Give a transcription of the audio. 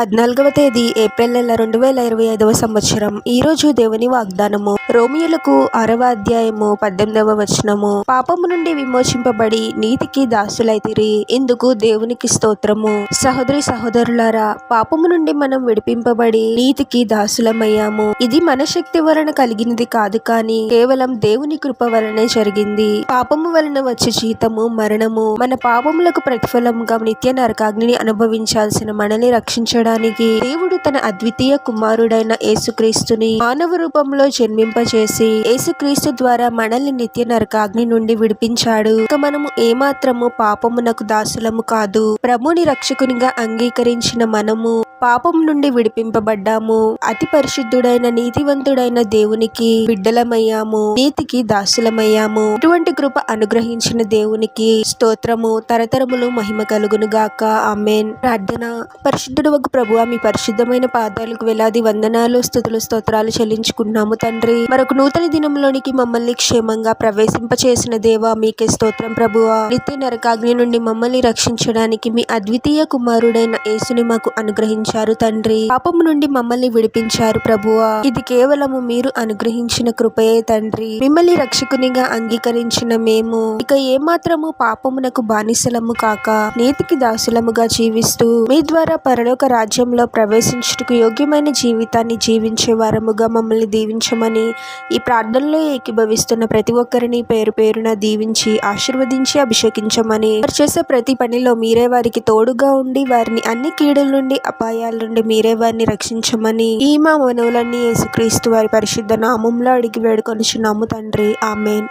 14వ తేదీ ఏప్రిల్ నెల 2025వ సంవత్సరం. ఈ రోజు దేవుని వాగ్దానము రోమియోలకు 6వ అధ్యాయము 18వ వచనము. పాపము నుండి విమోచింపబడి నీతికి దాసులైతిరి, ఇందుకు దేవునికి స్తోత్రము. సహోదరి సహోదరులారా, పాపము నుండి మనం విడిపింపబడి నీతికి దాసులమయ్యాము. ఇది మన శక్తి వలన కలిగినది కాదు, కానీ కేవలం దేవుని కృప వలనే జరిగింది. పాపము వలన వచ్చే జీతము మరణము. మన పాపములకు ప్రతిఫలముగా నిత్య నరకాగ్నిని అనుభవించాల్సిన మనల్ని రక్షించడానికి దేవుడు తన అద్వితీయ కుమారుడైన యేసుక్రీస్తుని మానవ రూపంలో జన్మింపచేసి యేసుక్రీస్తు ద్వారా మనల్ని నిత్య నరకాగ్ని నుండి విడిపించాడు. ఇక మనము ఏమాత్రము పాపమునకు దాసులము కాదు. ప్రభుని రక్షకునిగా అంగీకరించిన మనము పాపం నుండి విడిపింపబడ్డాము. అతి పరిశుద్ధుడైన నీతివంతుడైన దేవునికి బిడ్డలమయ్యాము, నీతికి దాసులమయ్యాము. ఇటువంటి కృప అనుగ్రహించిన దేవునికి స్తోత్రము. తరతరములు మహిమ కలుగును గాక. ఆమేన్. ప్రార్థన. పరిశుద్ధుడవగు ప్రభువా, మీ పరిశుద్ధమైన పాదాలకు వేలాది వందనాలు, స్తుతులు, స్తోత్రాలు చెల్లించుకున్నాము తండ్రి. మరొక నూతన దినంలోనికి మమ్మల్ని క్షేమంగా ప్రవేశింపచేసిన దేవా, మీకే స్తోత్రం ప్రభువా. నిత్య నరకాగ్ని నుండి మమ్మల్ని రక్షించడానికి మీ అద్వితీయ కుమారుడైన యేసుని మాకు అనుగ్రహించారు తండ్రి. పాపము నుండి మమ్మల్ని విడిపించారు ప్రభువా. ఇది కేవలము మీరు అనుగ్రహించిన కృపయే తండ్రి. మిమ్మల్ని రక్షకునిగా అంగీకరించిన మేము ఇక ఏమాత్రము పాపమునకు బానిసలము కాక నీతికి దాసులముగా జీవిస్తూ మీ ద్వారా పరలోక రాజ్యంలో ప్రవేశించుటకు యోగ్యమైన జీవితాన్ని జీవించే వారముగా మమ్మల్ని దీవించమని ఈ ప్రార్థనలో ఏకీభవిస్తున్న ప్రతి ఒక్కరిని పేరు పేరున దీవించి ఆశీర్వదించి అభిషేకించమని, వారు చేసే ప్రతి పనిలో మీరే వారికి తోడుగా ఉండి వారిని అన్ని కీడుల నుండి అపాయాల నుండి మీరే వారిని రక్షించమని ఈ మా మనవులన్నీ యేసుక్రీస్తు వారి పరిశుద్ధ నామంలో అడిగి వేడుకొనుచున్నాము తండ్రి. ఆమేన్.